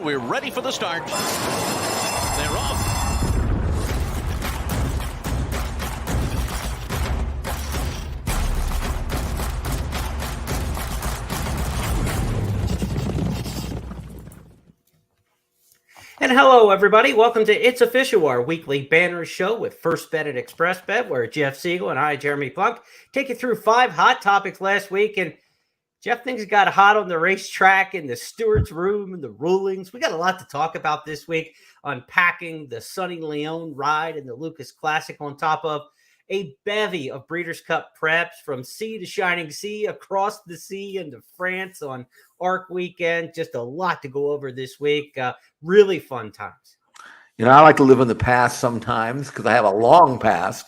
We're ready for the start. They're off. And hello, everybody. Welcome to It's Official, our weekly banner show with First Bet and Express Bet, where Jeff Siegel and I, Jeremy Plonk, take you through 5 hot topics last week. And Jeff, things got hot on the racetrack, in the steward's room, and the rulings. We got a lot to talk about this week, unpacking the sunny Leone ride in the Lucas Classic on top of a bevy of Breeders' Cup preps from sea to shining sea, across the sea into France on ARC weekend. Just a lot to go over this week. Really fun times. You know, I like to live in the past sometimes because I have a long past.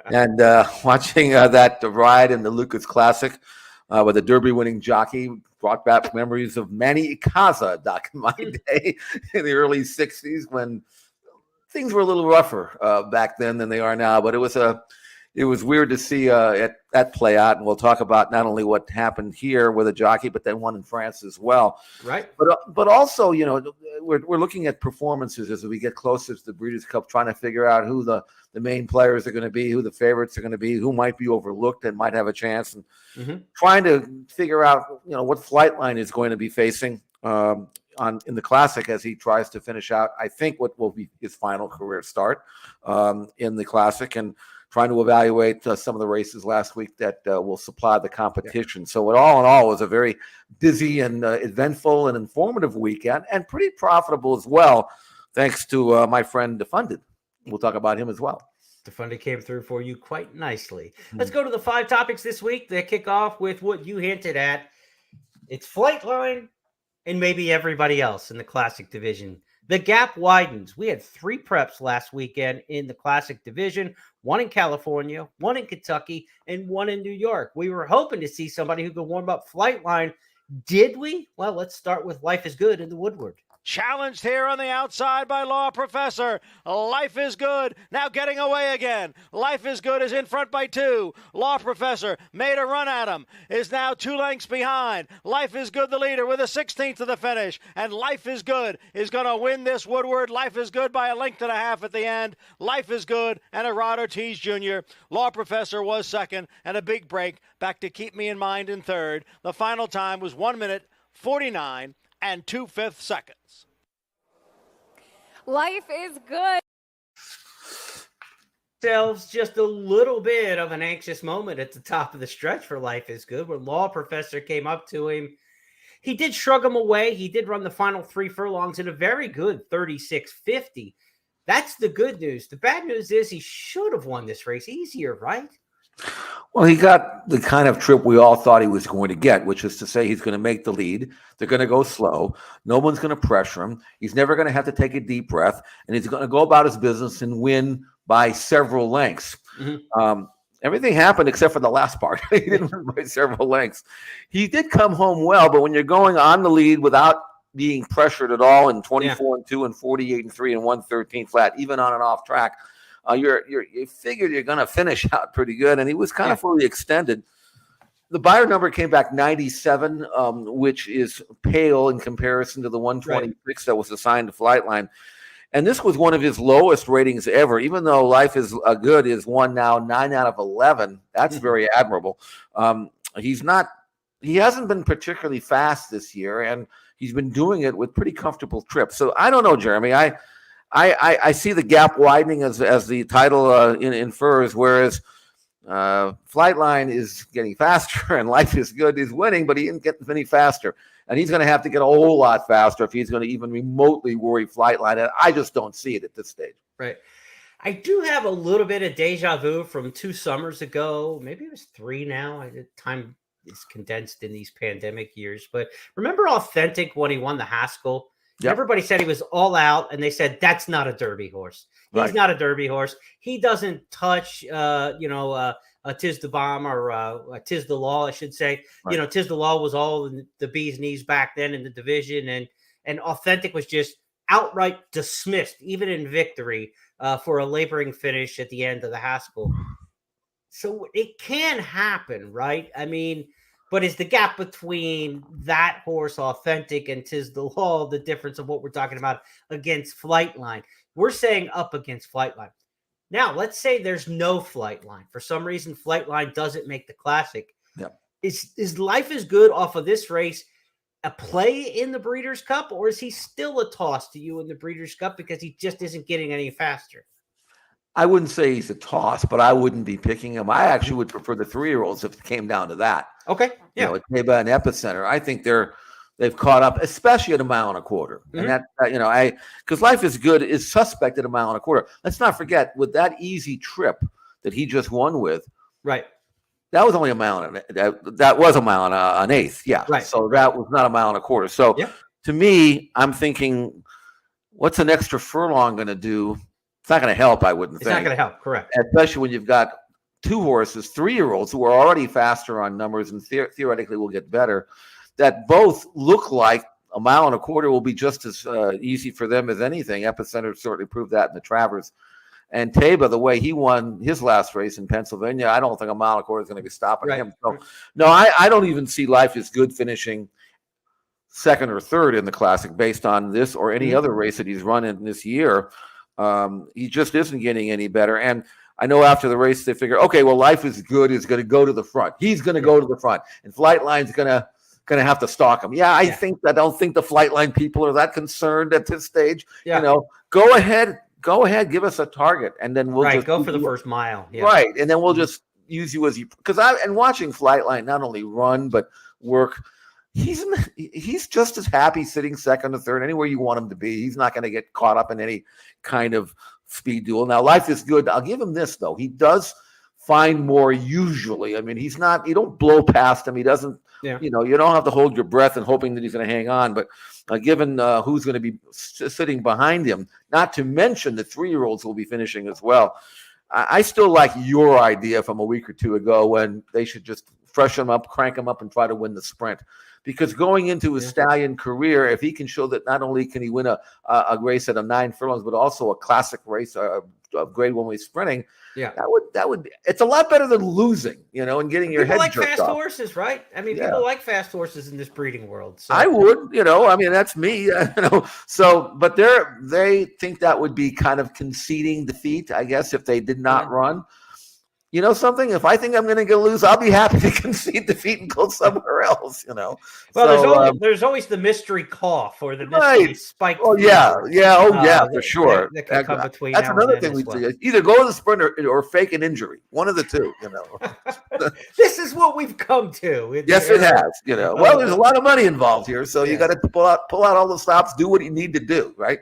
And watching that ride in the Lucas Classic with a Derby-winning jockey brought back memories of Manny Ikaza back in my day in the early 60s when things were a little rougher back then than they are now. But it was weird to see that play out, and we'll talk about not only what happened here with a jockey, but then one in France as well. Right. But also, you know, we're looking at performances as we get closer to the Breeders' Cup, trying to figure out who the main players are going to be, who the favorites are going to be, who might be overlooked and might have a chance, and trying to figure out, you know, what Flightline is going to be facing in the Classic as he tries to finish out, I think, what will be his final career start in the Classic, and trying to evaluate some of the races last week that will supply the competition. Yeah. So all in all, it was a very busy and eventful and informative weekend, and pretty profitable as well, thanks to my friend Defunded. We'll talk about him as well. Defunded came through for you quite nicely. Let's go to the 5 topics this week that kick off with what you hinted at. It's Flightline and maybe everybody else in the Classic division. The gap widens. We had 3 preps last weekend in the Classic division, 1 in California, 1 in Kentucky, and 1 in New York. We were hoping to see somebody who could warm up Flightline. Did we? Well, let's start with Life is Good in the Woodward. Challenged here on the outside by Law Professor. Life is Good now getting away again. Life is Good is in front by 2. Law Professor made a run at him, is now 2 lengths behind. Life is Good the leader with a 16th to the finish, and Life is Good is going to win this Woodward. Life is Good by a length and a half at the end. Life is Good and a Rod Ortiz Jr. Law Professor was second, and a big break back to Keep Me in Mind in third. The final time was 1 minute 49 and 2/5 seconds. Life is Good. Selves just a little bit of an anxious moment at the top of the stretch for Life is Good, where Law Professor came up to him. He did shrug him away. He did run the final 3 furlongs in a very good 36.50. That's the good news. The bad news is he should have won this race easier, right? Well, he got the kind of trip we all thought he was going to get, which is to say he's going to make the lead. They're going to go slow. No one's going to pressure him. He's never going to have to take a deep breath, and he's going to go about his business and win by several lengths. Everything happened except for the last part. He didn't win by several lengths. He did come home well, but when you're going on the lead without being pressured at all in 24-2 and 48-3 and 113 flat, even on and off track, you figured you're going to finish out pretty good, and he was kind of fully extended. The buyer number came back 97, which is pale in comparison to the 126 that was assigned to Flightline. And this was one of his lowest ratings ever, even though Life is Good is one now 9 out of 11. That's very admirable. He hasn't been particularly fast this year, and he's been doing it with pretty comfortable trips. So I don't know, Jeremy. I see the gap widening as the title infers, whereas Flightline is getting faster and Life is Good is winning, but he didn't get any faster. And he's going to have to get a whole lot faster if he's going to even remotely worry Flightline. And I just don't see it at this stage. Right. I do have a little bit of deja vu from 2 summers ago. Maybe it was 3 now. Time is condensed in these pandemic years. But remember Authentic when he won the Haskell? Yep. Everybody said he was all out, and they said, that's not a Derby horse. He's not a Derby horse. He doesn't touch, Tiz the Bomb or Tiz the Law, I should say. Right. You know, Tiz the Law was all in the bee's knees back then in the division, and Authentic was just outright dismissed, even in victory, for a laboring finish at the end of the Haskell. So it can happen, right? I mean, But is the gap between that horse authentic and 'Tis the Law the difference of what we're talking about against Flightline? We're saying up against Flightline. Now, let's say there's no Flightline. For some reason, Flightline doesn't make the Classic. Yeah. Is Life is Good off of this race a play in the Breeders' Cup, or is he still a toss to you in the Breeders' Cup because he just isn't getting any faster? I wouldn't say he's a toss, but I wouldn't be picking him. I actually would prefer the 3-year-olds if it came down to that. Okay. Yeah. Teba and Epicenter. I think they've caught up, especially at a mile and a quarter. Mm-hmm. And because Life is Good is suspect at a mile and a quarter. Let's not forget, with that easy trip that he just won with, right. that was only a mile and that was a mile and an eighth. Yeah. Right. So that was not a mile and a quarter. So to me, I'm thinking, what's an extra furlong going to do? It's not going to help, I wouldn't think. It's not going to help, correct. Especially when you've got 2 horses, 3-year-olds who are already faster on numbers and theoretically will get better, that both look like a mile and a quarter will be just as easy for them as anything. Epicenter certainly proved that in the Travers. And Teba, the way he won his last race in Pennsylvania, I don't think a mile and a quarter is going to be stopping him. So, no, I don't even see Life is Good finishing second or third in the Classic based on this or any other race that he's run in this year. He just isn't getting any better. And I know after the race they figure, okay, well, Life is Good is going to go to the front. He's going to go to the front, and Flightline's going to have to stalk him. I don't think the Flightline people are that concerned at this stage. Go ahead, give us a target, and then we'll just go for the first mile. Right, and then we'll just use you as you, because watching Flightline not only run but work. He's just as happy sitting second or third anywhere you want him to be. He's not going to get caught up in any kind of speed duel. Now, Life is Good. I'll give him this, though. He does find more usually. I mean, you don't blow past him. He doesn't, you don't have to hold your breath and hoping that he's going to hang on. But given who's going to be sitting behind him, not to mention the 3-year-olds will be finishing as well. I still like your idea from a week or two ago when they should just freshen him up, crank him up, and try to win the sprint. Because going into his stallion career, if he can show that not only can he win a race at a 9 furlongs, but also a Classic race, a Grade 1 way sprinting, that would be, it's a lot better than losing, and getting your head jerked off. People like fast horses, right? I mean, people like fast horses in this breeding world. So. I would, I mean, that's me, So, but they think that would be kind of conceding defeat, I guess, if they did not run. You know something? If I think I'm going to lose, I'll be happy to concede defeat and go somewhere else. Well, so, there's always the mystery cough or the mystery spike. Oh for sure. That can come between. That's another thing we do. Either go to the sprint or fake an injury. One of the two. This is what we've come to. Yes, it has. Well, there's a lot of money involved here, so you got to pull out all the stops, do what you need to do, right?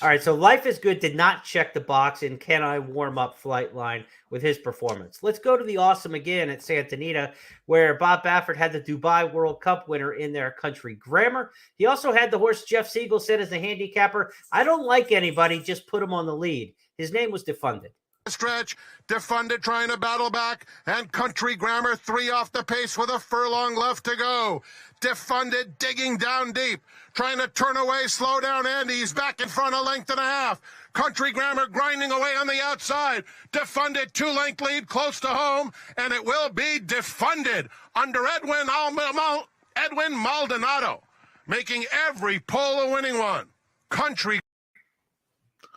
All right, so Life is Good did not check the box in Can I Warm Up Flightline with his performance. Let's go to the awesome again at Santa Anita, where Bob Baffert had the Dubai World Cup winner in their Country Grammar. He also had the horse Jeff Siegel said as the handicapper, I don't like anybody, just put him on the lead. His name was Defunded. Stretch, Defunded trying to battle back, and Country Grammar 3 off the pace with a furlong left to go. Defunded digging down deep, trying to turn away, slow down Andy. He's back in front, a length and a half. Country Grammar grinding away on the outside. Defunded 2-length lead close to home, and it will be Defunded under Edwin Maldonado, making every pole a winning one. Country.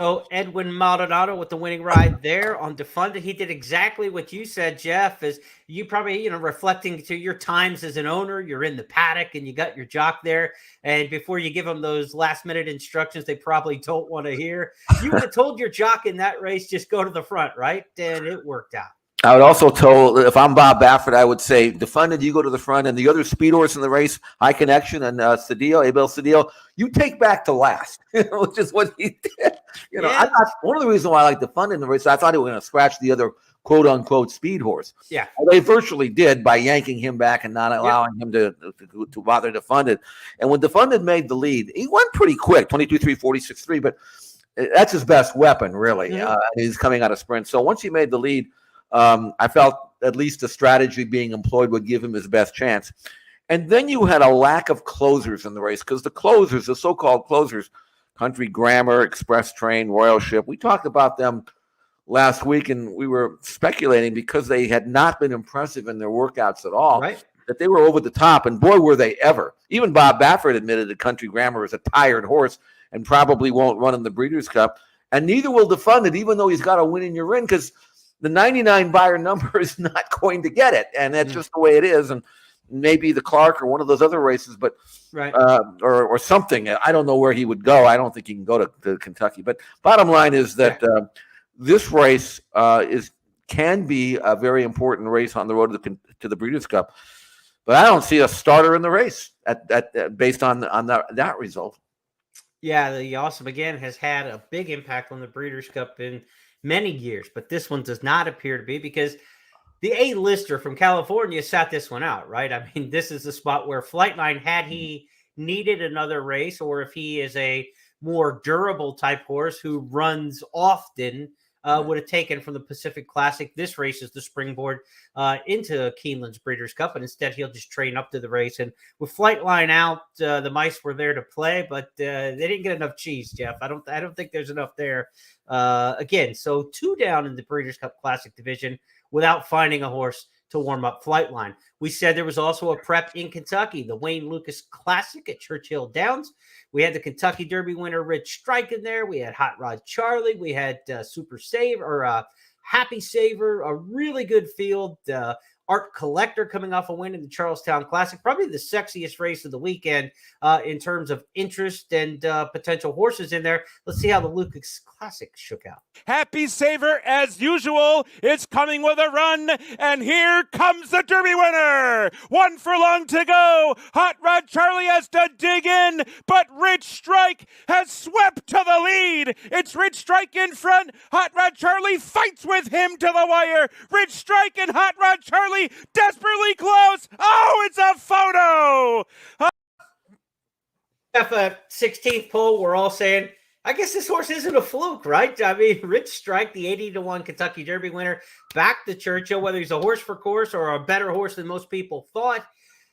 Oh, Edwin Maldonado with the winning ride there on Defunded. He did exactly what you said, Jeff, is you probably, reflecting to your times as an owner, you're in the paddock and you got your jock there. And before you give them those last minute instructions, they probably don't want to hear. You would have told your jock in that race, just go to the front, right? And it worked out. I would also tell, if I'm Bob Baffert, I would say, Defunded, you go to the front, and the other speed horse in the race, High Connection and Abel Cedillo, you take back to last, which is what he did. I thought one of the reasons why I like Defunded in the race, I thought he was going to scratch the other quote-unquote speed horse. Yeah. Well, they virtually did by yanking him back and not allowing him to bother Defunded. And when Defunded made the lead, he went pretty quick, 22-3, 46-3, but that's his best weapon, really. Yeah. He's coming out of sprint. So once he made the lead, I felt at least the strategy being employed would give him his best chance. And then you had a lack of closers in the race because the so-called closers, Country Grammar, Express Train, Royal Ship, we talked about them last week and we were speculating because they had not been impressive in their workouts at all. Right. that they were over the top, and boy, were they ever. Even Bob Baffert admitted that Country Grammar is a tired horse and probably won't run in the Breeders' Cup, and neither will Defunded, even though he's got a win in your ring, because the 99 buyer number is not going to get it, and that's just the way it is. And maybe the Clark or one of those other races, but right, or something. I don't know where he would go. I don't think he can go to Kentucky. But bottom line is that this race can be a very important race on the road to the Breeders' Cup. But I don't see a starter in the race based on that result. Yeah, the Awesome Again has had a big impact on the Breeders' Cup in many years, but this one does not appear to be, because the A-lister from California sat this one out, right? I mean, this is the spot where Flightline, had he needed another race, or if he is a more durable type horse who runs often, would have taken from the Pacific Classic. This race is the springboard into Keeneland's Breeders' Cup, and instead he'll just train up to the race. And with Flightline out, the mice were there to play, but they didn't get enough cheese, Jeff. I don't think there's enough there. Again, so 2 down in the Breeders' Cup Classic division without finding a horse to warm up Flightline. We said there was also a prep in Kentucky, the Wayne Lucas Classic at Churchill Downs. We had the Kentucky Derby winner Rich Strike in there. We had Hot Rod Charlie. We had Happy Saver, a really good field. Art Collector coming off a win in the Charlestown Classic, probably the sexiest race of the weekend in terms of interest and potential horses in there. Let's see how the Lucas Classic shook out. Happy Saver, as usual, is coming with a run, and here comes the Derby winner. 1 furlong to go. Hot Rod Charlie has to dig in, but Rich Strike has swept to the lead. It's Rich Strike in front. Hot Rod Charlie fights with him to the wire. Rich Strike and Hot Rod Charlie desperately close. Oh, it's a photo. At the 16th pole, we're all saying, I guess this horse isn't a fluke, right? I mean, Rich Strike, the 80-1 Kentucky Derby winner, back to Churchill, whether he's a horse for course or a better horse than most people thought.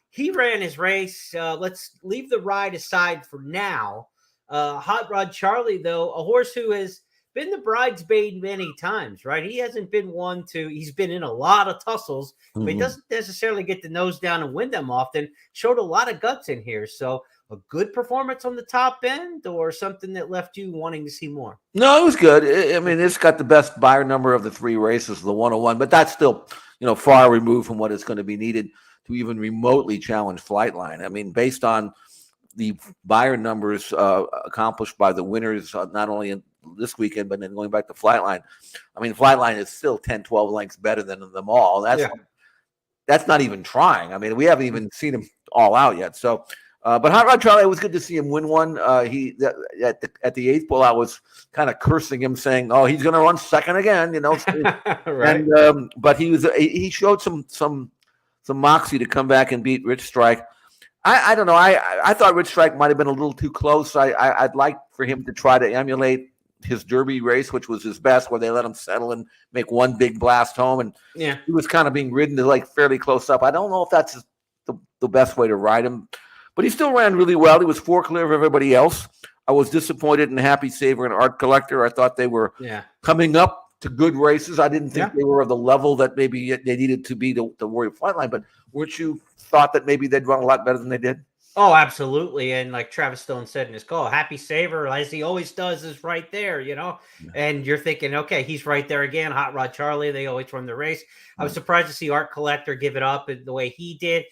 He ran his race. Let's leave the ride aside for now. Hot Rod Charlie, though, a horse who has been the bridesmaid many times, right? He hasn't been he's been in a lot of tussles, but he doesn't necessarily get the nose down and win them often. Showed a lot of guts in here. So a good performance on the top end, or something that left you wanting to see more? No, it was good. I mean, it's got the best buyer number of the 3 races, the 101, but that's still, far removed from what is going to be needed to even remotely challenge Flightline. I mean, based on the buyer numbers accomplished by the winners, not only in this weekend, but then going back to Flightline. I mean, Flightline is still 10, 12 lengths better than them all. That's not even trying. I mean, we haven't even seen him all out yet. So, but Hot Rod Charlie, it was good to see him win one. At the 8th pole, I was kind of cursing him, saying, "Oh, he's going to run second again," Right. And but he showed some moxie to come back and beat Rich Strike. I don't know. I thought Rich Strike might have been a little too close. I'd like for him to try to emulate his Derby race, which was his best, where they let him settle and make one big blast home. And he was kind of being ridden to fairly close up. I don't know if that's the best way to ride him, but he still ran really well. He was 4 clear of everybody else. I was disappointed in Happy Saver and Art Collector. I thought they were coming up to good races. I didn't think they were of the level that maybe they needed to be to worry Flightline, but weren't you thought that maybe they'd run a lot better than they did? Oh, absolutely. And like Travis Stone said in his call, Happy Saver, as he always does, is right there, and you're thinking, okay, he's right there again. Hot Rod Charlie, they always run the race. I was surprised to see Art Collector give it up the way he did.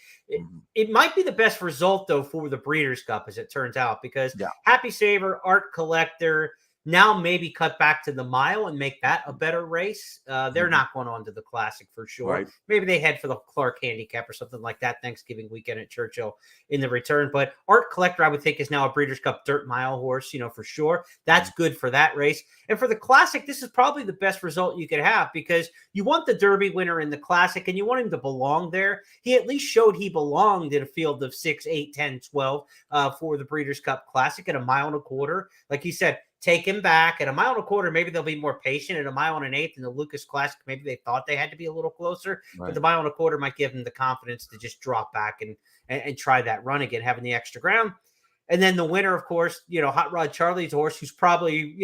It might be the best result, though, for the Breeders' Cup, as it turns out, because Happy Saver, Art Collector, now maybe cut back to the mile and make that a better race. They're not going on to the Classic for sure. Right. Maybe they head for the Clark Handicap or something like that Thanksgiving weekend at Churchill in the return. But Art Collector, I would think, is now a Breeders' Cup dirt mile horse, for sure. That's good for that race. And for the Classic, this is probably the best result you could have, because you want the Derby winner in the Classic and you want him to belong there. He at least showed he belonged in a field of 6, 8, 10, 12 for the Breeders' Cup Classic at 1.25 miles. Like you said, take him back at 1.25 miles. Maybe they'll be more patient at 1 1/8 miles in the Lucas Classic. Maybe they thought they had to be a little closer, but the 1.25 miles might give them the confidence to just drop back and try that run again, having the extra ground. And then the winner, of course, Hot Rod Charlie's horse, who's probably,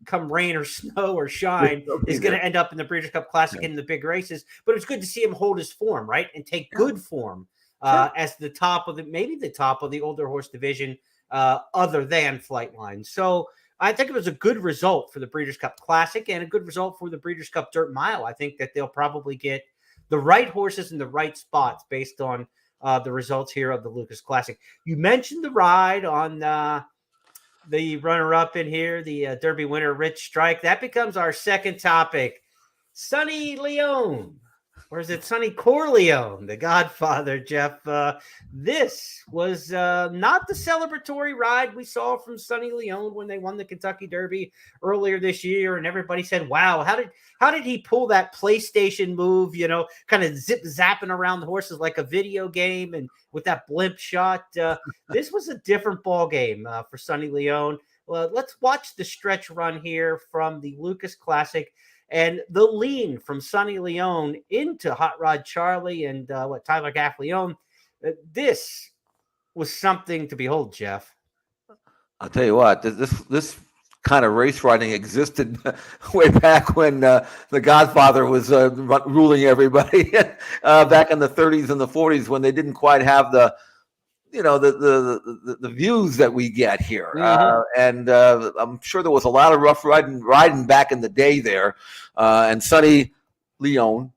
come rain or snow or shine, is going to end up in the Breeders' Cup Classic in the big races. But it's good to see him hold his form, right, and take good form as the top of maybe the top of the older horse division, other than Flightline. So I think it was a good result for the Breeders' Cup Classic and a good result for the Breeders' Cup Dirt Mile. I think that they'll probably get the right horses in the right spots based on the results here of the Lucas Classic. You mentioned the ride on the runner-up in here, the Derby winner, Rich Strike. That becomes our second topic. Sonny Leone, or is it Sonny Corleone, the Godfather, Jeff? This was not the celebratory ride we saw from Sonny Leone when they won the Kentucky Derby earlier this year, and everybody said, "Wow, how did he pull that PlayStation move? You know, kind of zip zapping around the horses like a video game, and with that blimp shot." This was a different ball game for Sonny Leone. Well, let's watch the stretch run here from the Lucas Classic. And the lean from Sonny Leone into Hot Rod Charlie and Tyler Gaffleone, this was something to behold, Jeff. I'll tell you what, this kind of race riding existed way back when the Godfather was ruling everybody back in the 30s and the 40s, when they didn't quite have the views that we get here. And I'm sure there was a lot of rough riding back in the day there. And Sonny Leone,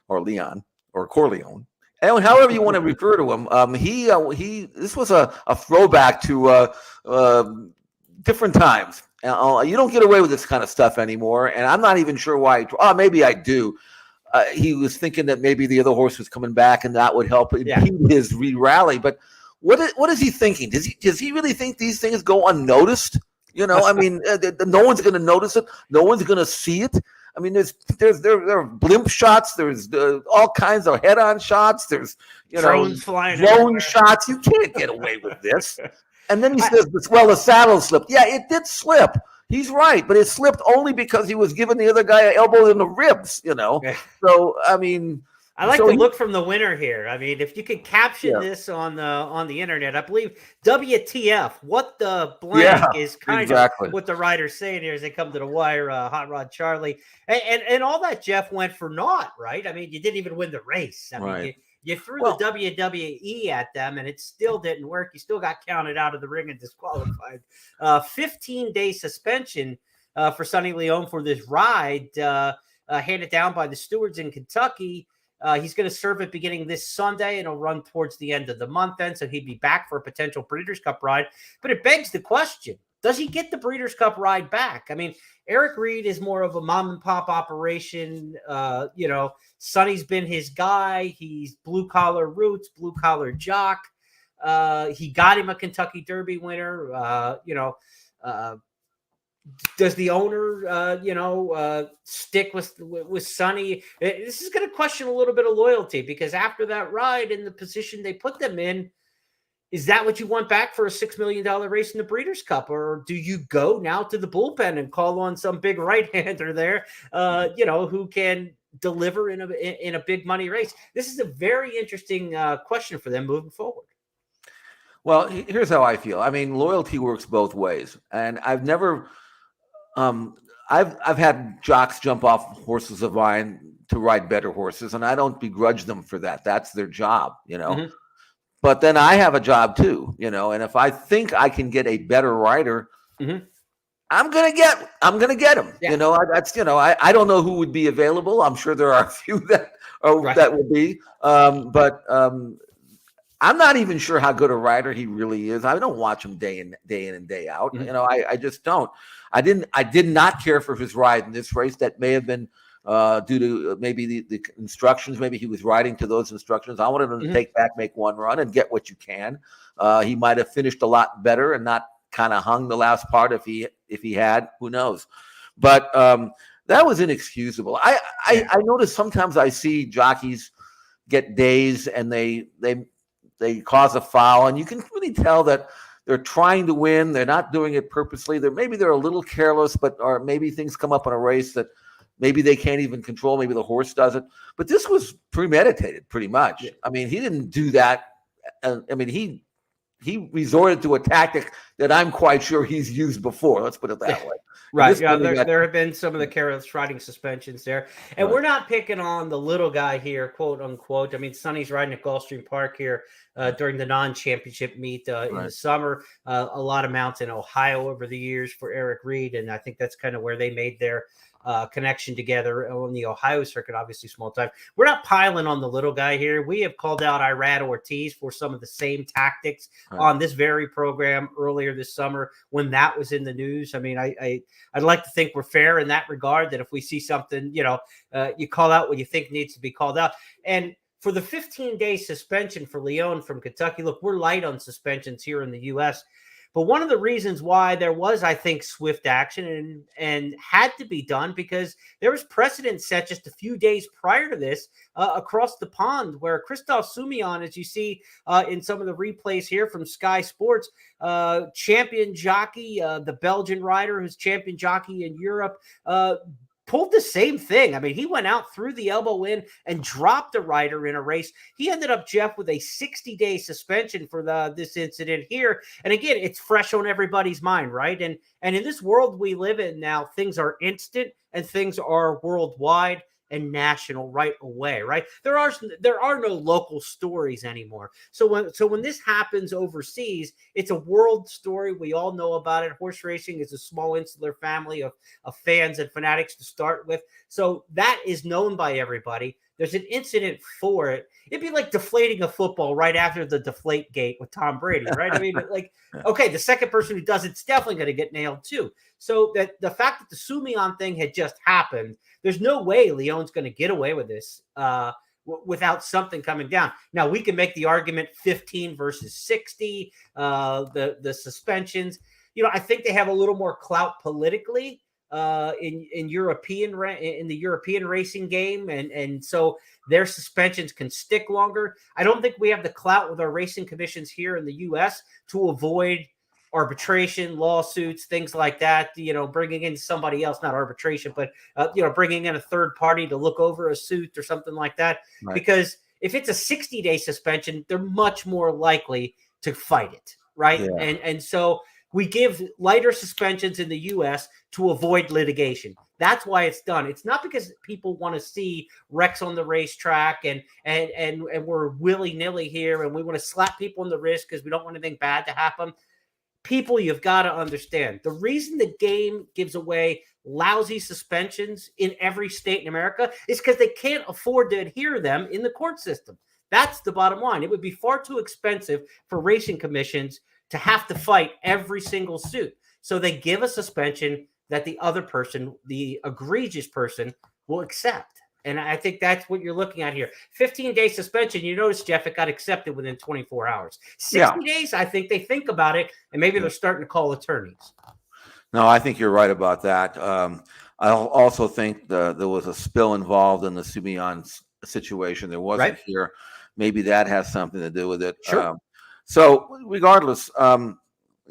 or Leon, or Corleone, and however you want to refer to him, this was a throwback to different times. You don't get away with this kind of stuff anymore, and I'm not even sure why. Maybe I do. He was thinking that maybe the other horse was coming back, and that would help impede his re-rally, but what is he thinking? Does he really think these things go unnoticed? You know, I mean, no one's going to notice it. No one's going to see it. I mean, there are blimp shots. There's all kinds of head-on shots. There's drones flying, drone shots. You can't get away with this. And then he says, "Well, the saddle slipped." Yeah, it did slip. He's right, but it slipped only because he was giving the other guy an elbow in the ribs. You know, so I mean. I like the look from the winner here. I mean, if you could caption this on the internet, I believe WTF, what the blank is kind of what the writer's saying here as they come to the wire, Hot Rod Charlie. And all that, Jeff, went for naught, right? I mean, you didn't even win the race. I mean, you threw the WWE at them, and it still didn't work. You still got counted out of the ring and disqualified. 15-day suspension for Sonny Leone for this ride, handed down by the stewards in Kentucky. He's going to serve it beginning this Sunday, and it'll run towards the end of the month then, so he'd be back for a potential Breeders' Cup ride. But it begs the question, does he get the Breeders' Cup ride back? I mean, Eric Reed is more of a mom-and-pop operation. Sonny's been his guy. He's blue-collar roots, blue-collar jock. He got him a Kentucky Derby winner. Does the owner, stick with Sonny? This is going to question a little bit of loyalty, because after that ride and the position they put them in, is that what you want back for a $6 million race in the Breeders' Cup? Or do you go now to the bullpen and call on some big right-hander there, who can deliver in a big money race? This is a very interesting question for them moving forward. Well, here's how I feel. I mean, loyalty works both ways, and I've never. I've had jocks jump off horses of mine to ride better horses, and I don't begrudge them for that. That's their job, But then I have a job too, and if I think I can get a better rider, I'm gonna get him. Yeah. I don't know who would be available. I'm sure there are a few that will be, but I'm not even sure how good a rider he really is. I don't watch him day in and day out. I just don't. I did not care for his ride in this race. That may have been due to maybe the instructions. Maybe he was riding to those instructions. I wanted him to take back, make one run, and get what you can. He might have finished a lot better and not kind of hung the last part if he had. Who knows? But that was inexcusable. I notice sometimes I see jockeys get dazed and they cause a foul, and you can really tell that they're trying to win. They're not doing it purposely. They're a little careless, or maybe things come up in a race that maybe they can't even control. Maybe the horse does it. But this was premeditated, pretty much. Yeah. I mean, he didn't do that. I mean, he he resorted to a tactic that I'm quite sure he's used before. Let's put it that way. Right. Yeah, there have been some of the careless riding suspensions there. And we're not picking on the little guy here, quote unquote. I mean, Sonny's riding at Gulfstream Park here during the non-championship meet in the summer. A lot of mounts in Ohio over the years for Eric Reed. And I think that's kind of where they made their connection together on the Ohio circuit, obviously small time. We're not piling on the little guy here. We have called out Irad Ortiz for some of the same tactics on this very program earlier this summer when that was in the news. I mean, I'd like to think we're fair in that regard, that if we see something, you call out what you think needs to be called out. And for the 15-day suspension for Leone from Kentucky, look, we're light on suspensions here in the U.S., but one of the reasons why there was, I think, swift action and had to be done, because there was precedent set just a few days prior to this across the pond, where Christophe Soumillon, as you see in some of the replays here from Sky Sports, champion jockey, the Belgian rider who's champion jockey in Europe, pulled the same thing. I mean, he went out through the elbow in and dropped a rider in a race. He ended up, Jeff, with a 60-day suspension for this incident here. And again, it's fresh on everybody's mind, right? And in this world we live in now, things are instant and things are worldwide and national right away, right? There are no local stories anymore. So when this happens overseas, it's a world story. We all know about it. Horse racing is a small insular family of fans and fanatics to start with. So that is known by everybody. There's an incident for it. It'd be like deflating a football right after the deflate gate with Tom Brady, right? I mean, okay, the second person who does it's definitely going to get nailed too. So that the fact that the Soumillon thing had just happened, there's no way Leone's going to get away with this without something coming down. Now, we can make the argument 15 versus 60, the suspensions. I think they have a little more clout politically in the European racing game, and so their suspensions can stick longer. I don't think we have the clout with our racing commissions here in the U.S. to avoid arbitration, lawsuits, things like that, bringing in somebody else, not arbitration, but, bringing in a third party to look over a suit or something like that. Right. Because if it's a 60-day suspension, they're much more likely to fight it, right? Yeah. And so we give lighter suspensions in the U.S. to avoid litigation. That's why it's done. It's not because people want to see wrecks on the racetrack and we're willy-nilly here and we want to slap people on the wrist because we don't want anything bad to happen. People, you've got to understand, the reason the game gives away lousy suspensions in every state in America is because they can't afford to adhere them in the court system. That's the bottom line. It would be far too expensive for racing commissions to have to fight every single suit. So they give a suspension that the other person, the egregious person, will accept. And I think that's what you're looking at here. 15-day suspension, you notice, Jeff, it got accepted within 24 hours. 60 days, I think they think about it, and maybe they're starting to call attorneys. No, I think you're right about that. I also think there was a spill involved in the Soumillon situation. There wasn't here. Maybe that has something to do with it. Sure. So regardless,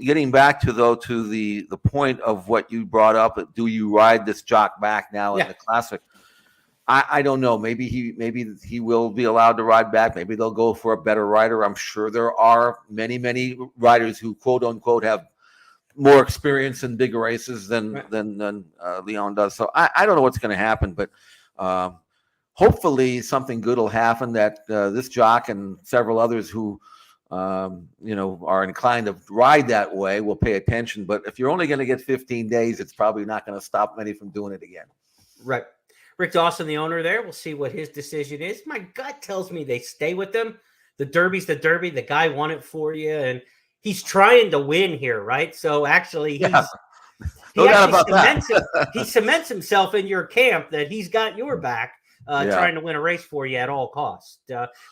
getting back to the point of what you brought up, do you ride this jock back now in the Classic? I don't know. Maybe he will be allowed to ride back. Maybe they'll go for a better rider. I'm sure there are many riders who quote unquote have more experience in big races than Leone does. So I don't know what's going to happen, but hopefully something good will happen that this jock and several others who are inclined to ride that way will pay attention. But if you're only going to get 15 days, it's probably not going to stop many from doing it again. Right. Rick Dawson, the owner there, we'll see what his decision is. My gut tells me they stay with them. The Derby's the Derby. The guy won it for you, and he's trying to win here, right? So actually, he cements himself in your camp that he's got your back, trying to win a race for you at all costs.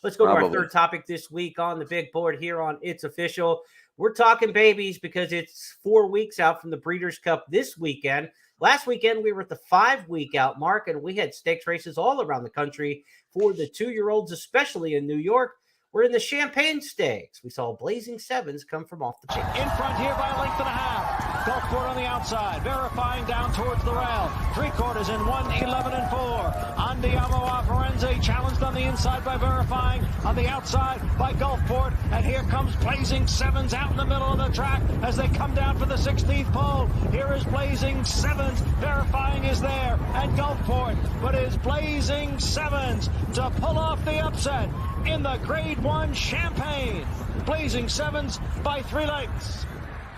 Let's go to our third topic this week on the big board here on It's Official. We're talking babies because it's 4 weeks out from the Breeders' Cup this weekend. Last weekend, we were at the 5-week out mark, and we had stakes races all around the country for the 2-year-olds, especially in New York. We're in the Champagne Stakes. We saw Blazing Sevens come from off the page. In front here by a length and a half. Gulfport on the outside, verifying down towards the rail. 3/4 in 1:11.4. Andiamo a Firenze challenged on the inside by verifying, on the outside by Gulfport. And here comes Blazing Sevens out in the middle of the track as they come down for the 16th pole. Here is Blazing Sevens, verifying is there, and Gulfport. But is Blazing Sevens to pull off the upset in the Grade 1 Champagne. Blazing Sevens by 3 lengths.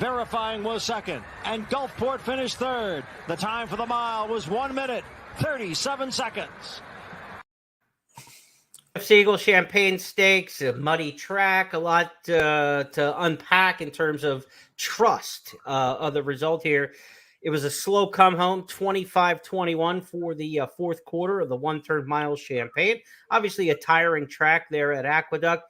Verifying was second, and Gulfport finished third. The time for the mile was 1 minute, 37 seconds. Siegel Champagne Stakes, a muddy track, a lot to unpack in terms of trust of the result here. It was a slow come home, 25-21 for the fourth quarter of the 1/3 mile Champagne. Obviously a tiring track there at Aqueduct,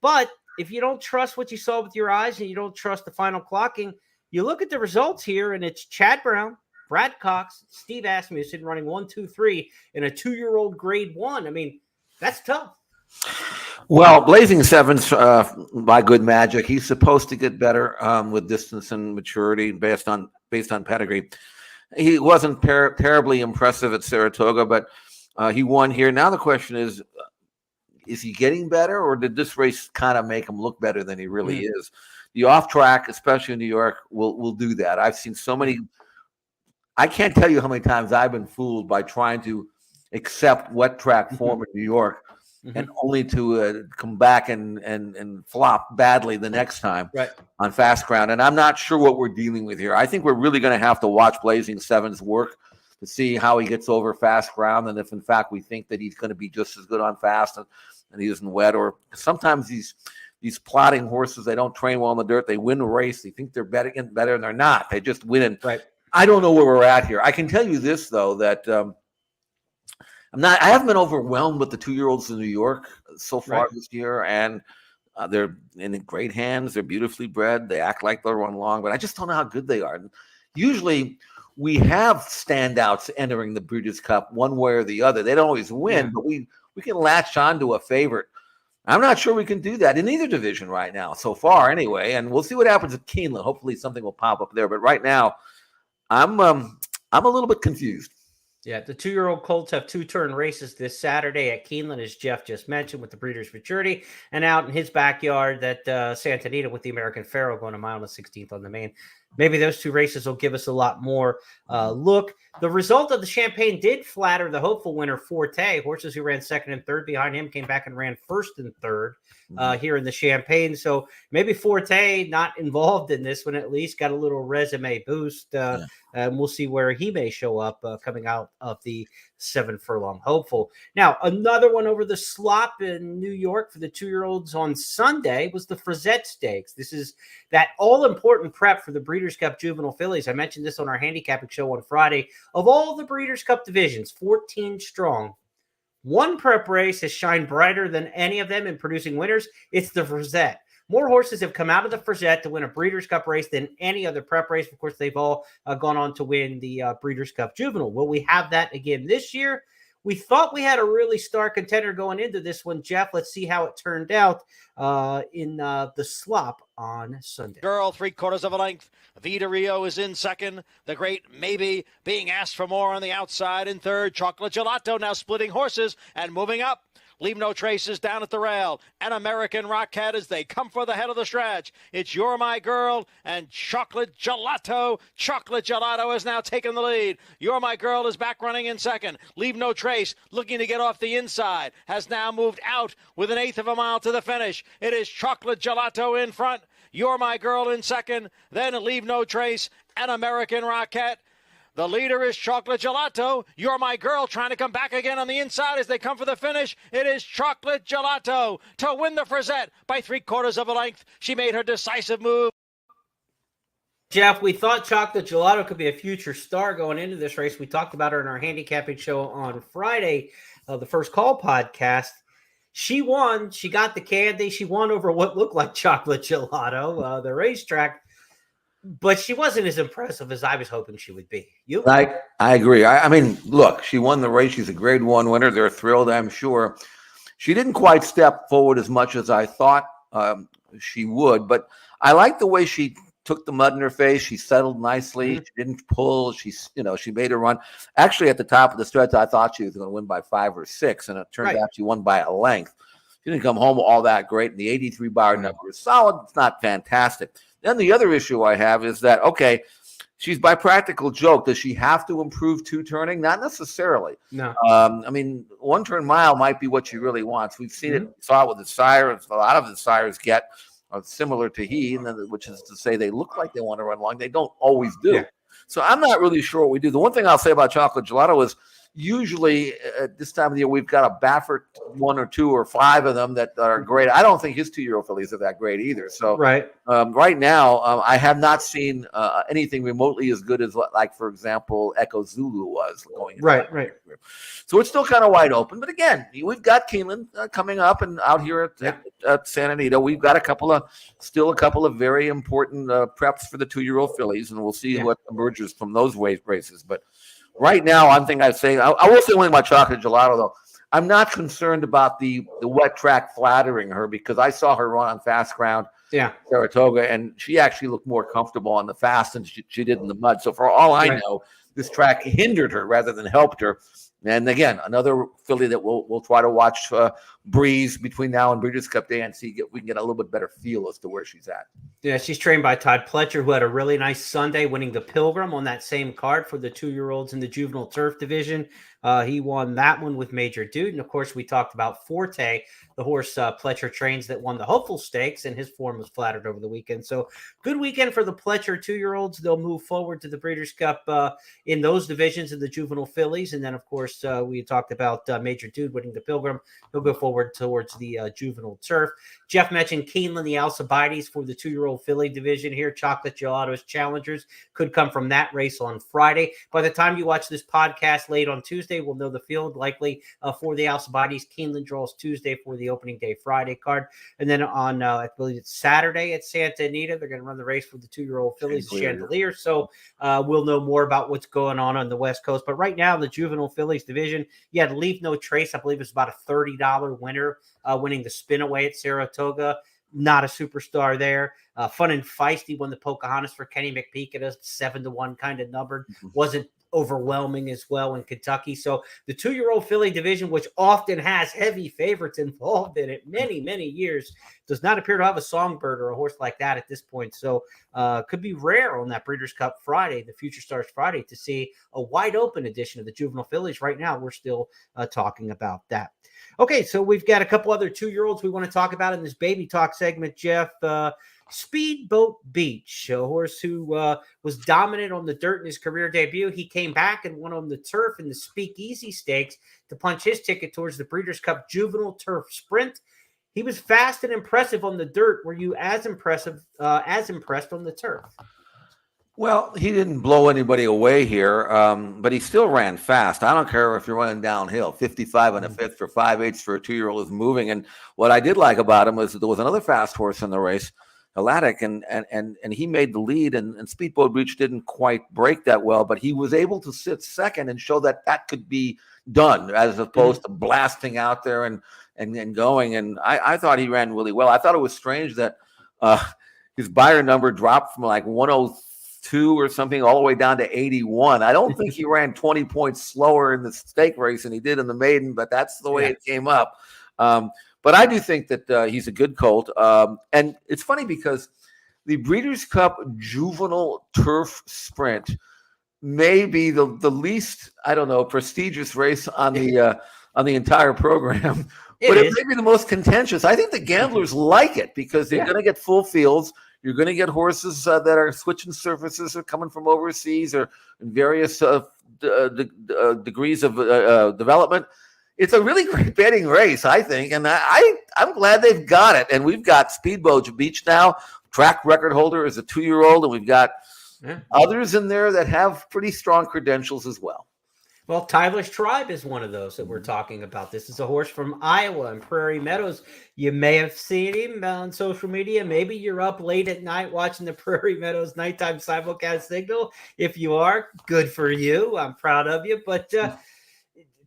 but if you don't trust what you saw with your eyes and you don't trust the final clocking, you look at the results here, and it's Chad Brown, Brad Cox, Steve Asmussen running 1, 2, 3 in a 2-year-old Grade 1. I mean, that's tough. Well, Blazing Sevens, by good magic, he's supposed to get better with distance and maturity based on pedigree. He wasn't terribly impressive at Saratoga, but he won here. Now the question is he getting better, or did this race kind of make him look better than he really is? The off track, especially in New York, will do that. I've seen so many. I can't tell you how many times I've been fooled by trying to accept wet track form in New York, and only to come back and flop badly the next time on fast ground. And I'm not sure what we're dealing with here. I think we're really going to have to watch Blazing Sevens work to see how he gets over fast ground, and if in fact we think that he's going to be just as good on fast and he isn't wet. Or sometimes these plotting horses, they don't train well in the dirt. They win a race. They think they're better, and they're not. They just win. I don't know where we're at here. I can tell you this, though, that I haven't been overwhelmed with the 2-year-olds in New York so far this year. And they're in great hands. They're beautifully bred. They act like they'll run long, but I just don't know how good they are. Usually we have standouts entering the Breeders' Cup one way or the other. They don't always win, but we can latch on to a favorite. I'm not sure we can do that in either division right now, so far anyway. And we'll see what happens at Keeneland. Hopefully something will pop up there. But right now, I'm a little bit confused. Yeah, the 2-year-old Colts have 2-turn races this Saturday at Keeneland, as Jeff just mentioned, with the Breeders' Maturity, and out in his backyard at Santa Anita with the American Pharaoh going a mile and 16th on the main. Maybe those 2 races will give us a lot more look. The result of the Champagne did flatter the hopeful winner, Forte. Horses who ran second and third behind him came back and ran first and third here in the Champagne. So maybe Forte, not involved in this one, at least got a little resume boost. And we'll see where he may show up coming out of the 7 furlong hopeful. Now, another one over the slop in New York for the 2-year-olds on Sunday was the Frizette Stakes. This is that all-important prep for the Breeders' Cup Juvenile Fillies. I mentioned this on our handicapping show on Friday. Of all the Breeders' Cup divisions, 14 strong, one prep race has shined brighter than any of them in producing winners. It's the Frizette. More horses have come out of the Frizette to win a Breeders' Cup race than any other prep race. Of course, they've all gone on to win the Breeders' Cup Juvenile. Will we have that again this year? We thought we had a really star contender going into this one, Jeff. Let's see how it turned out in the slop on Sunday. Girl, 3/4 of a length. Vida Rio is in second. The Great Maybe being asked for more on the outside in third. Chocolate Gelato now splitting horses and moving up. Leave No Traces down at the rail. An American Rocket as they come for the head of the stretch. It's You're My Girl and Chocolate Gelato. Chocolate Gelato has now taken the lead. You're My Girl is back running in second. Leave No Trace looking to get off the inside. Has now moved out with 1/8 of a mile to the finish. It is Chocolate Gelato in front. You're My Girl in second. Then Leave No Trace. An American Rocket. The leader is Chocolate Gelato. You're My Girl trying to come back again on the inside as they come for the finish. It is Chocolate Gelato to win the Frizette by 3/4 of a length. She made her decisive move. Jeff, we thought Chocolate Gelato could be a future star going into this race. We talked about her in our handicapping show on Friday, the First Call podcast. She won. She got the candy. She won over what looked like Chocolate Gelato, the racetrack. But she wasn't as impressive as I was hoping she would be. You? I agree. I mean, look, she won the race. She's a Grade 1 winner. They're thrilled, I'm sure. She didn't quite step forward as much as I thought she would, but I like the way she took the mud in her face. She settled nicely. She didn't pull. She made a run. Actually, at the top of the stretch, I thought she was going to win by 5 or 6, and it turned out she won by a length. She didn't come home all that great, and the 83 bar number is solid. It's not fantastic. Then the other issue I have is that, okay, she's by practical joke. Does she have to improve 2-turning? Not necessarily. No. I mean, 1-turn mile might be what she really wants. We've seen it, saw it with the sires. A lot of the sires get similar to which is to say they look like they want to run long. They don't always do. Yeah. So I'm not really sure what we do. The one thing I'll say about chocolate gelato is usually at this time of the year, we've got a Baffert 1 or 2 or 5 of them that are great. I don't think his 2-year-old fillies are that great either. So right now, I have not seen anything remotely as good as, like, for example, Echo Zulu was going. Right. So it's still kind of wide open. But again, we've got Keeneland coming up, and out here at Santa Anita, we've got a couple of very important preps for the 2-year-old fillies, and we'll see what emerges from those races. But right now, I will say one thing about chocolate gelato, though. I'm not concerned about the wet track flattering her, because I saw her run on fast ground, Saratoga, and she actually looked more comfortable on the fast than she did in the mud. So for all I know, this track hindered her rather than helped her. And again, another filly that we'll try to watch breeze between now and Breeders' Cup Day and see if we can get a little bit better feel as to where she's at. Yeah, she's trained by Todd Pletcher, who had a really nice Sunday winning the Pilgrim on that same card for the 2-year-olds in the juvenile turf division. He won that one with Major Dude. And, of course, we talked about Forte, the horse Pletcher trains that won the Hopeful Stakes, and his form was flattered over the weekend. So good weekend for the Pletcher 2-year-olds. They'll move forward to the Breeders' Cup in those divisions of the juvenile fillies. And then, of course, we talked about Major Dude winning the Pilgrim. He'll go forward towards the juvenile turf. Jeff mentioned Keeneland, the Alcibiades for the 2-year-old filly division here. Chocolate Gelato's challengers could come from that race on Friday. By the time you watch this podcast late on Tuesday, we'll know the field likely for the Alcibiades. Keeneland draws Tuesday for the opening day Friday card. And then on, I believe it's Saturday at Santa Anita, they're going to run the race for the 2-year-old fillies, Chandelier. So we'll know more about what's going on the West Coast. But right now, the juvenile fillies division, you had Leave No Trace. I believe it's about a $30 winner, winning the spin away at Saratoga. Not a superstar there. Fun and Feisty won the Pocahontas for Kenny McPeak at a 7-1 kind of number. Wasn't overwhelming as well in Kentucky. So the 2-year-old filly division, which often has heavy favorites involved in it many, many years, does not appear to have a songbird or a horse like that at this point. So could be rare on that Breeders' Cup Friday, the Future Stars Friday, to see a wide open edition of the juvenile fillies. Right now, we're still talking about that. Okay, so we've got a couple other 2-year-olds we want to talk about in this Baby Talk segment, Jeff. Speedboat Beach, a horse who was dominant on the dirt in his career debut. He came back and won on the turf in the Speakeasy Stakes to punch his ticket towards the Breeders' Cup Juvenile Turf Sprint. He was fast and impressive on the dirt. Were you as impressed on the turf? Well, he didn't blow anybody away here, but he still ran fast. I don't care if you're running downhill. 55 and a fifth for 5/8 for a 2-year-old is moving. And what I did like about him was that there was another fast horse in the race, Elatic, and he made the lead, and Speedboat Beach didn't quite break that well, but he was able to sit second and show that could be done as opposed to blasting out there and going. And I thought he ran really well. I thought it was strange that his buyer number dropped from like 102 or something all the way down to 81. I don't think he ran 20 points slower in the stake race than he did in the maiden, but that's the way it came up. But I do think that he's a good colt. And it's funny because the Breeders' Cup Juvenile Turf Sprint may be the least, prestigious race on the entire program. But it may be the most contentious. I think the gamblers like it because they're going to get full fields. You're going to get horses that are switching surfaces or coming from overseas or in various degrees of development. It's a really great betting race, I think, and I'm glad they've got it. And we've got Speedboat Beach now, track record holder as a 2-year-old, and we've got others in there that have pretty strong credentials as well. Well, Tyler's Tribe is one of those that we're talking about. This is a horse from Iowa and Prairie Meadows. You may have seen him on social media. Maybe you're up late at night watching the Prairie Meadows nighttime simulcast signal. If you are, good for you. I'm proud of you. But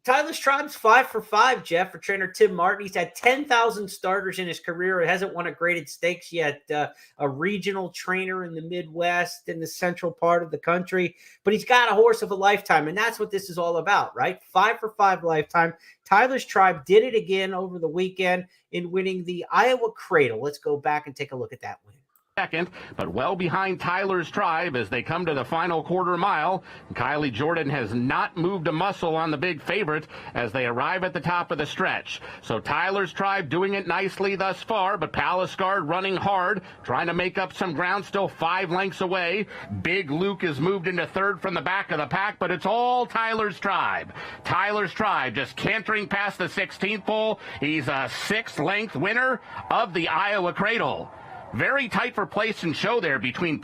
Tyler's Tribe's 5 for 5, Jeff, for trainer Tim Martin. He's had 10,000 starters in his career. He hasn't won a graded stakes yet. A regional trainer in the Midwest, in the central part of the country. But he's got a horse of a lifetime, and that's what this is all about, right? 5 for 5 lifetime. Tyler's Tribe did it again over the weekend in winning the Iowa Cradle. Let's go back and take a look at that win. Second, but well behind Tyler's Tribe as they come to the final quarter mile. Kylie Jordan has not moved a muscle on the big favorite as they arrive at the top of the stretch. So Tyler's Tribe doing it nicely thus far, but Palace Guard running hard, trying to make up some ground, still 5 lengths away. Big Luke is moved into third from the back of the pack, but it's all Tyler's Tribe. Tyler's Tribe just cantering past the 16th pole. He's a 6-length winner of the Iowa Cradle. Very tight for place and show there between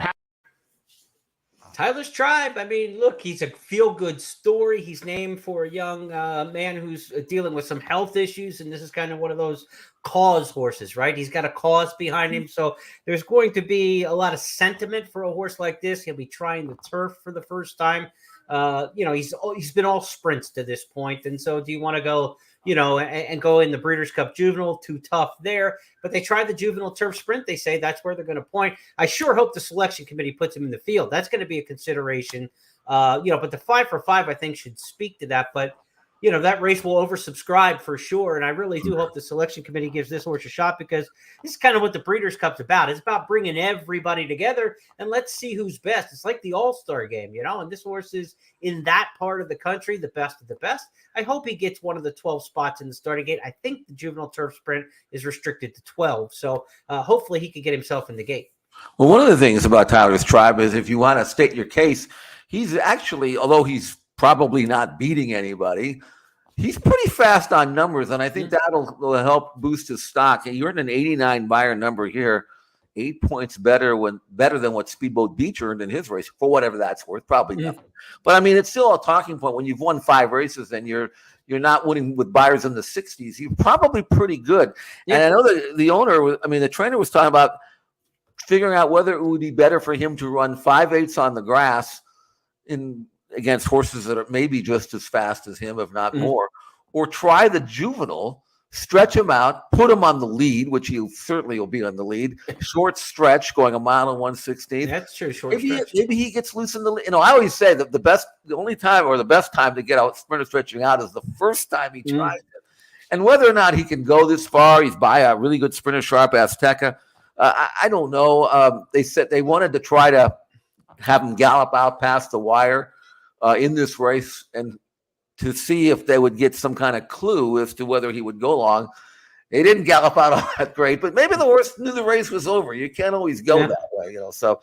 Tyler's Tribe. I mean, look, he's a feel-good story. He's named for a young man who's dealing with some health issues, and this is kind of one of those cause horses, right? He's got a cause behind him, so there's going to be a lot of sentiment for a horse like this. He'll be trying the turf for the first time. He's been all sprints to this point, and so do you want to go and go in the Breeders' Cup Juvenile? Too tough there. But they tried the Juvenile Turf Sprint. They say that's where they're going to point. I sure hope the selection committee puts him in the field. That's going to be a consideration. But the 5 for 5, I think, should speak to that. But, that race will oversubscribe for sure. And I really do hope the selection committee gives this horse a shot, because this is kind of what the Breeders' Cup's about. It's about bringing everybody together and let's see who's best. It's like the all-star game, and this horse is in that part of the country, the best of the best. I hope he gets one of the 12 spots in the starting gate. I think the Juvenile Turf Sprint is restricted to 12. So hopefully he can get himself in the gate. Well, one of the things about Tyler's Tribe is if you want to state your case, he's actually, although he's probably not beating anybody, he's pretty fast on numbers, and I think will help boost his stock. He earned an 89 buyer number here, 8 points better than what Speedboat Beach earned in his race, for whatever that's worth. Probably nothing. But I mean, it's still a talking point when you've won 5 races and you're not winning with buyers in the 60s. You're probably pretty good. Yeah. And I know that the trainer was talking about figuring out whether it would be better for him to run 5/8 on the grass against horses that are maybe just as fast as him, if not more, or try the Juvenile, stretch him out, put him on the lead, which he certainly will be on the lead. Short stretch, going 1 mile and 1/16. That's true. Maybe he gets loose in the lead. I always say that the best time to get out sprinter stretching out is the first time he tries it. And whether or not he can go this far, he's by a really good sprinter, Sharp Azteca. I don't know. They said they wanted to try to have him gallop out past the wire in this race, and to see if they would get some kind of clue as to whether he would go long. They didn't gallop out all that great, but maybe the horse knew the race was over. You can't always go that way, So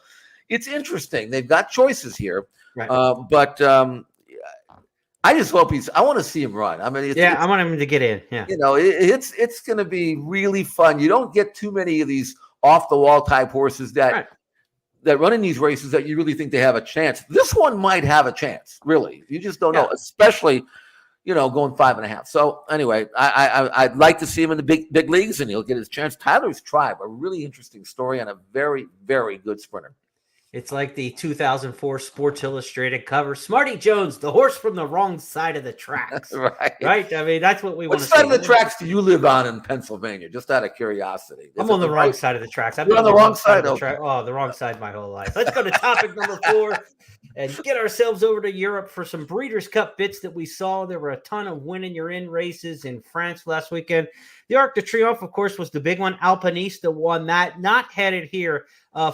it's interesting. They've got choices here, right. But I just hope I want to see him run. I mean, I want him to get in. Yeah, it's going to be really fun. You don't get too many of these off the wall type horses that run in these races that you really think they have a chance. This one might have a chance, really. You just don't know, especially, going 5.5. So anyway, I'd like to see him in the big leagues, and he'll get his chance. Tyler's Tribe, a really interesting story and a very, very good sprinter. It's like the 2004 Sports Illustrated cover. Smarty Jones, the horse from the wrong side of the tracks. Right? I mean, that's what we want to see. What side of the tracks do you live on in Pennsylvania? Just out of curiosity. I'm on the wrong side of the tracks. I've been on the wrong side of the track. Oh, the wrong side my whole life. Let's go to topic number 4 and get ourselves over to Europe for some Breeders' Cup bits that we saw. There were a ton of win-in-your-in races in France last weekend. The Arc de Triomphe, of course, was the big one. Alpinista won that. Not headed here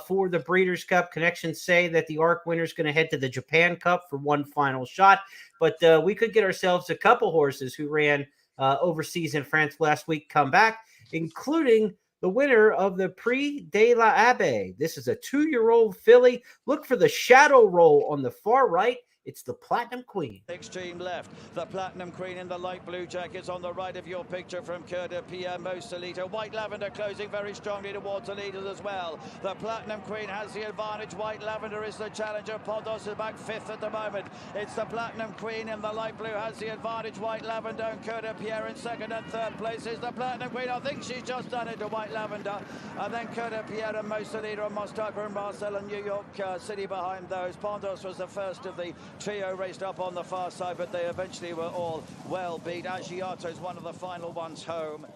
for the Breeders' Cup. Connections say that the Arc winner is going to head to the Japan Cup for one final shot. But we could get ourselves a couple horses who ran overseas in France last week come back, including the winner of the Prix de l'Abbaye. This is a 2-year-old filly. Look for the shadow roll on the far right. It's the Platinum Queen. Extreme left. The Platinum Queen in the light blue jackets on the right of your picture from Coeur de Pierre Mosolito. White Lavender closing very strongly towards the leaders as well. The Platinum Queen has the advantage. White Lavender is the challenger. Pondos is back 5th at the moment. It's the Platinum Queen in the light blue has the advantage. White Lavender and Coeur de Pierre in 2nd and 3rd place is the Platinum Queen. I think she's just done it to White Lavender. And then Coeur de Pierre and Mosolito and Mostaka and Marcel and New York City behind those. Pondos was the first of the trio raced up on the far side, but they eventually were all well beat. Agiato is one of the final ones home.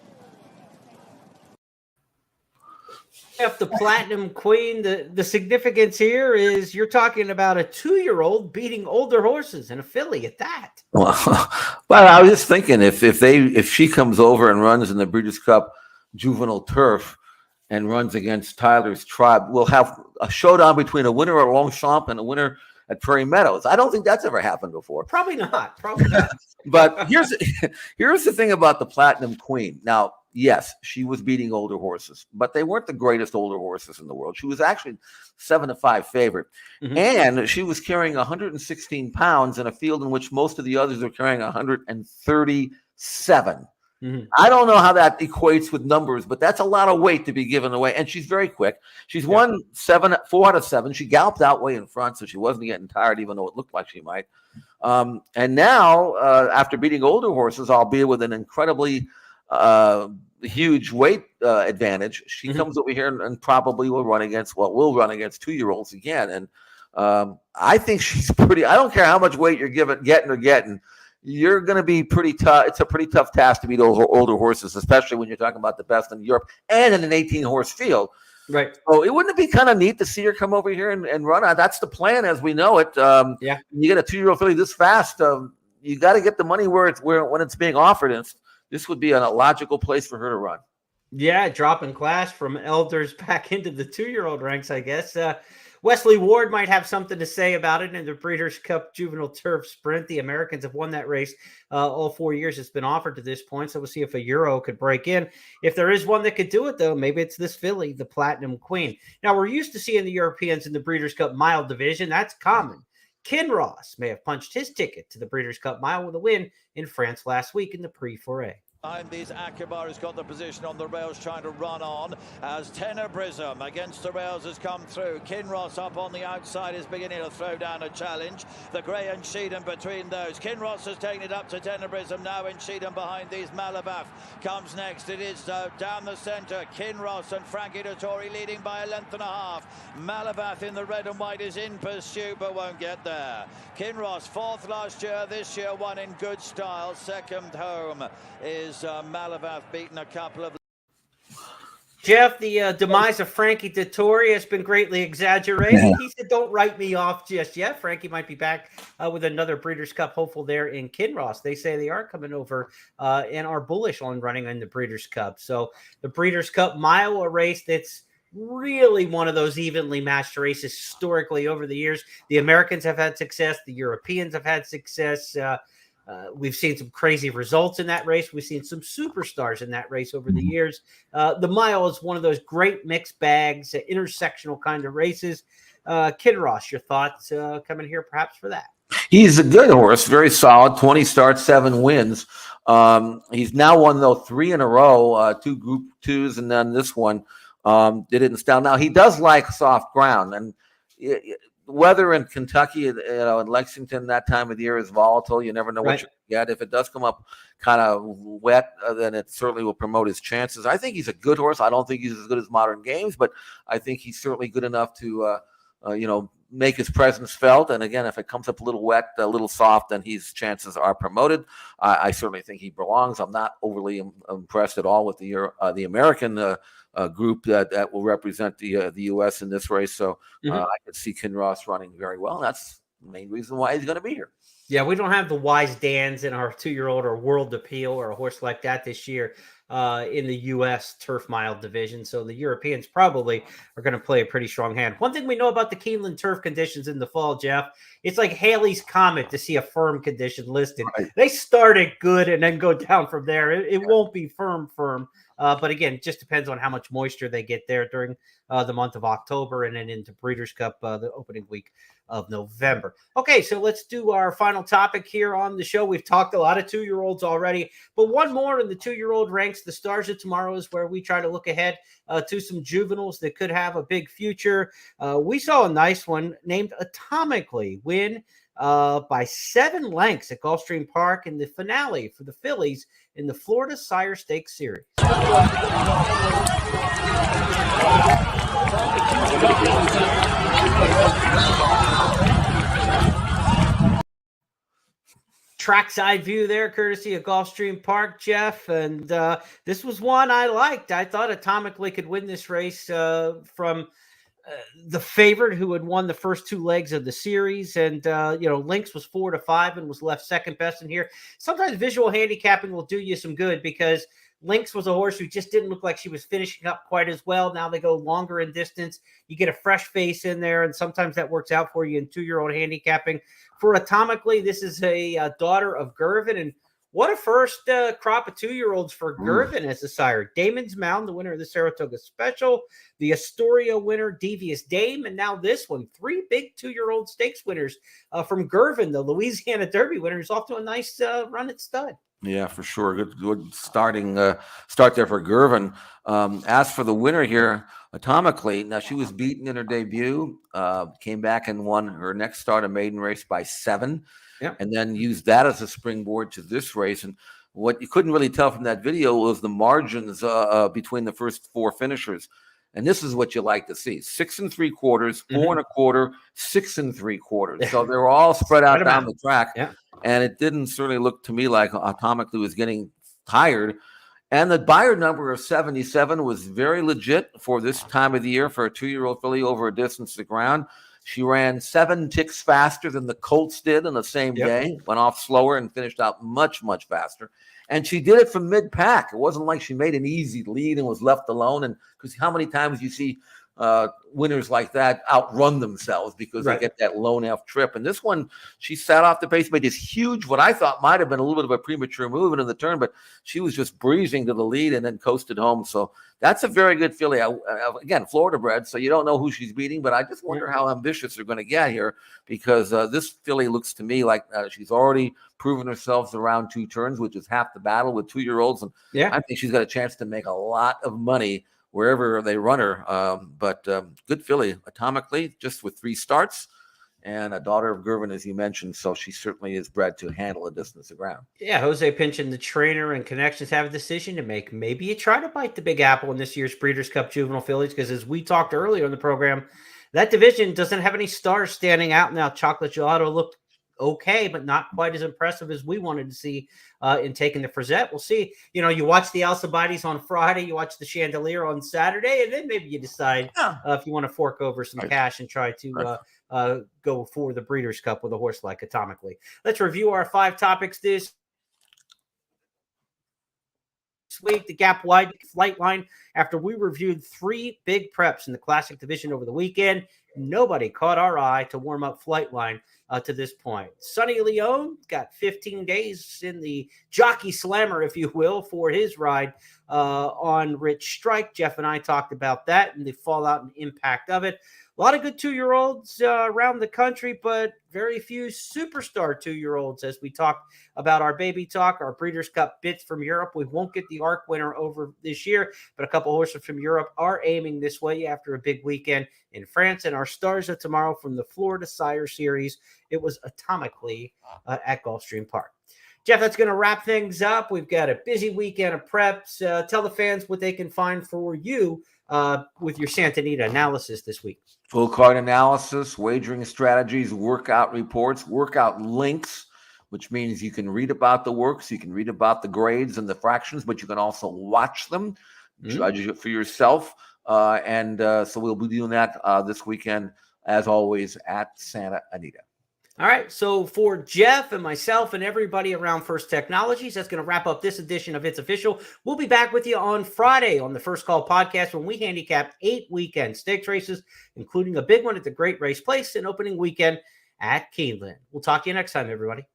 If the Platinum Queen, the significance here is you're talking about a 2-year-old beating older horses and a filly at that. Well, I was just thinking if she comes over and runs in the Breeders' Cup Juvenile Turf and runs against Tyler's Tribe, we'll have a showdown between a winner at Longchamp and a winner at Prairie Meadows. I don't think that's ever happened before. Probably not. Probably not. But here's the thing about the Platinum Queen. Now, yes, she was beating older horses, but they weren't the greatest older horses in the world. She was actually 7-5 favorite, and she was carrying 116 pounds in a field in which most of the others are carrying 137. I don't know how that equates with numbers, but that's a lot of weight to be given away. And she's very quick. She's won 4 out of 7. She galloped out way in front, so she wasn't getting tired, even though it looked like she might. And now, after beating older horses, albeit with an incredibly huge weight advantage, she comes over here and probably will run against 2-year-olds again. And I think she's pretty. I don't care how much weight you're getting. You're going to be pretty tough. It's a pretty tough task to beat older horses, especially when you're talking about the best in Europe and in an 18-horse field. Right. So it wouldn't it be kind of neat to see her come over here and run? That's the plan as we know it. You get a 2-year-old filly this fast, you got to get the money when it's being offered. And this would be a logical place for her to run. Yeah, dropping class from elders back into the 2-year-old ranks, I guess. Wesley Ward might have something to say about it in the Breeders' Cup Juvenile Turf Sprint. The Americans have won that race all 4 years it's been offered to this point, so we'll see if a Euro could break in. If there is one that could do it, though, maybe it's this filly, the Platinum Queen. Now, we're used to seeing the Europeans in the Breeders' Cup Mile division. That's common. Kinross may have punched his ticket to the Breeders' Cup Mile with a win in France last week in the Prix Foray. Behind these, Akibar has got the position on the rails, trying to run on as Tenebrism against the rails has come through. Kinross up on the outside is beginning to throw down a challenge. The Grey and Sheedham between those. Kinross has taken it up to Tenebrism now, and Sheedham behind these. Malabaf comes next. It is down the centre. Kinross and Frankie Dettori leading by a length and a half. Malabaf in the red and white is in pursuit but won't get there. Kinross, 4th last year, this year won in good style. Second home is Malavath, beaten a couple of. Jeff, the demise of Frankie Dettori has been greatly exaggerated. He said, don't write me off just yet. Frankie might be back with another Breeders' Cup hopeful there in Kinross. They say they are coming over and are bullish on running in the Breeders' Cup. So the Breeders' Cup Mile, a race that's really one of those evenly matched races historically over the years. The Americans have had success. The Europeans have had success. We've seen some crazy results in that race. We've seen some superstars in that race over the years. The mile is one of those great mixed bags, intersectional kind of races. Kinross, your thoughts coming here perhaps for that? He's a good horse, very solid, 20 starts, 7 wins. He's now won, though, 3 in a row, 2 Group 2s, and then this one didn't style. Now, he does like soft ground, and weather in Kentucky, in Lexington, that time of the year is volatile. You never know what you get. If it does come up kind of wet, then it certainly will promote his chances. I think he's a good horse. I don't think he's as good as Modern Games, but I think he's certainly good enough to, make his presence felt. And again, if it comes up a little wet, a little soft, then his chances are promoted. I certainly think he belongs. I'm not overly impressed at all with the American group that will represent the U.S. in this race. So I could see Kinross running very well. And that's the main reason why he's going to be here. Yeah, we don't have the Wise Dans in our 2-year-old or World Appeal or a horse like that this year in the U.S. Turf Mile division. So the Europeans probably are going to play a pretty strong hand. One thing we know about the Keeneland turf conditions in the fall, Jeff, it's like Halley's Comet to see a firm condition listed. Right. They start it good and then go down from there. It won't be firm. But again, it just depends on how much moisture they get there during the month of October and then into Breeders' Cup the opening week of November. Okay, so let's do our final topic here on the show. We've talked a lot of 2-year-olds already, but one more in the 2-year-old ranks. The Stars of Tomorrow is where we try to look ahead to some juveniles that could have a big future. We saw a nice one named Atomically win by 7 lengths at Gulfstream Park in the finale for the fillies in the Florida Sire Stakes Series. trackside view there, courtesy of Gulfstream Park, Jeff. And this was one I liked. I thought Atomically could win this race from the favorite who had won the first two legs of the series. And, Lynx was 4-5 and was left second best in here. Sometimes visual handicapping will do you some good because Lynx was a horse who just didn't look like she was finishing up quite as well. Now they go longer in distance. You get a fresh face in there, and sometimes that works out for you in 2-year-old handicapping. For Atomically, this is a daughter of Gervin, and what a first crop of 2-year-olds for Gervin as a sire. Damon's Mound, the winner of the Saratoga Special, the Astoria winner, Devious Dame, and now this one. 3 big 2-year-old stakes winners from Gervin, the Louisiana Derby winner, is off to a nice run at stud. Yeah, for sure. Good start there for Gervin. As for the winner here, Atomically, now she was beaten in her debut, came back and won her next start, a maiden race by 7, and then used that as a springboard to this race. And what you couldn't really tell from that video was the margins between the first 4 finishers. And this is what you like to see: 6 3/4, 4 1/4, 6 3/4. So they were all spread out down the track. Yeah. And it didn't certainly look to me like Atomically was getting tired. And the buyer number of 77 was very legit for this time of the year for a 2-year-old filly over a distance to ground. She ran 7 ticks faster than the Colts did on the same day, went off slower and finished out much, much faster. And she did it from mid-pack. It wasn't like she made an easy lead and was left alone. And because how many times you see winners like that outrun themselves because they get that lone F trip. And this one, she sat off the pace, made this huge, what I thought might have been a little bit of a premature movement in the turn, but she was just breezing to the lead and then coasted home. So that's a very good filly. Again, Florida bred, so you don't know who she's beating, but I just wonder how ambitious they're going to get here because this filly looks to me like she's already proven herself around 2 turns, which is half the battle with 2-year-olds. And I think she's got a chance to make a lot of money wherever they run her. But good filly, Atomically, just with 3 starts, and a daughter of Gervin, as you mentioned. So she certainly is bred to handle a distance of ground. Yeah, Jose Pinchin, the trainer, and connections have a decision to make. Maybe you try to bite the big apple in this year's Breeders' Cup Juvenile Fillies, because as we talked earlier in the program, that division doesn't have any stars standing out now. Chocolate Gelato looked okay, but not quite as impressive as we wanted to see in taking the Frazette. We'll see. You watch the Alcibiades on Friday, you watch the Chandelier on Saturday, and then maybe you decide if you want to fork over some cash and try to go for the Breeders' Cup with a horse like Atomically. Let's review our 5 topics this week. The gap wide flight line. After we reviewed 3 big preps in the Classic Division over the weekend, nobody caught our eye to warm up flight line to this point. Sonny Leone got 15 days in the jockey slammer, if you will, for his ride on Rich Strike. Jeff and I talked about that and the fallout and impact of it. A lot of good 2-year-olds around the country, but very few superstar 2-year-olds as we talked about our baby talk, our Breeders' Cup bits from Europe. We won't get the ARC winner over this year, but a couple horses from Europe are aiming this way after a big weekend in France. And our stars of tomorrow from the Florida Sire Series, it was Atomically at Gulfstream Park. Jeff, that's going to wrap things up. We've got a busy weekend of preps. Tell the fans what they can find for you with your Santa Anita analysis this week. Full card analysis, wagering strategies, workout reports, workout links, which means you can read about the works, you can read about the grades and the fractions, but you can also watch them, judge it for yourself. So we'll be doing that this weekend, as always, at Santa Anita. All right, so for Jeff and myself and everybody around First Technologies, that's going to wrap up this edition of It's Official. We'll be back with you on Friday on the First Call podcast when we handicapped 8 weekend stakes races, including a big one at the Great Race Place and opening weekend at Keeneland. We'll talk to you next time, everybody.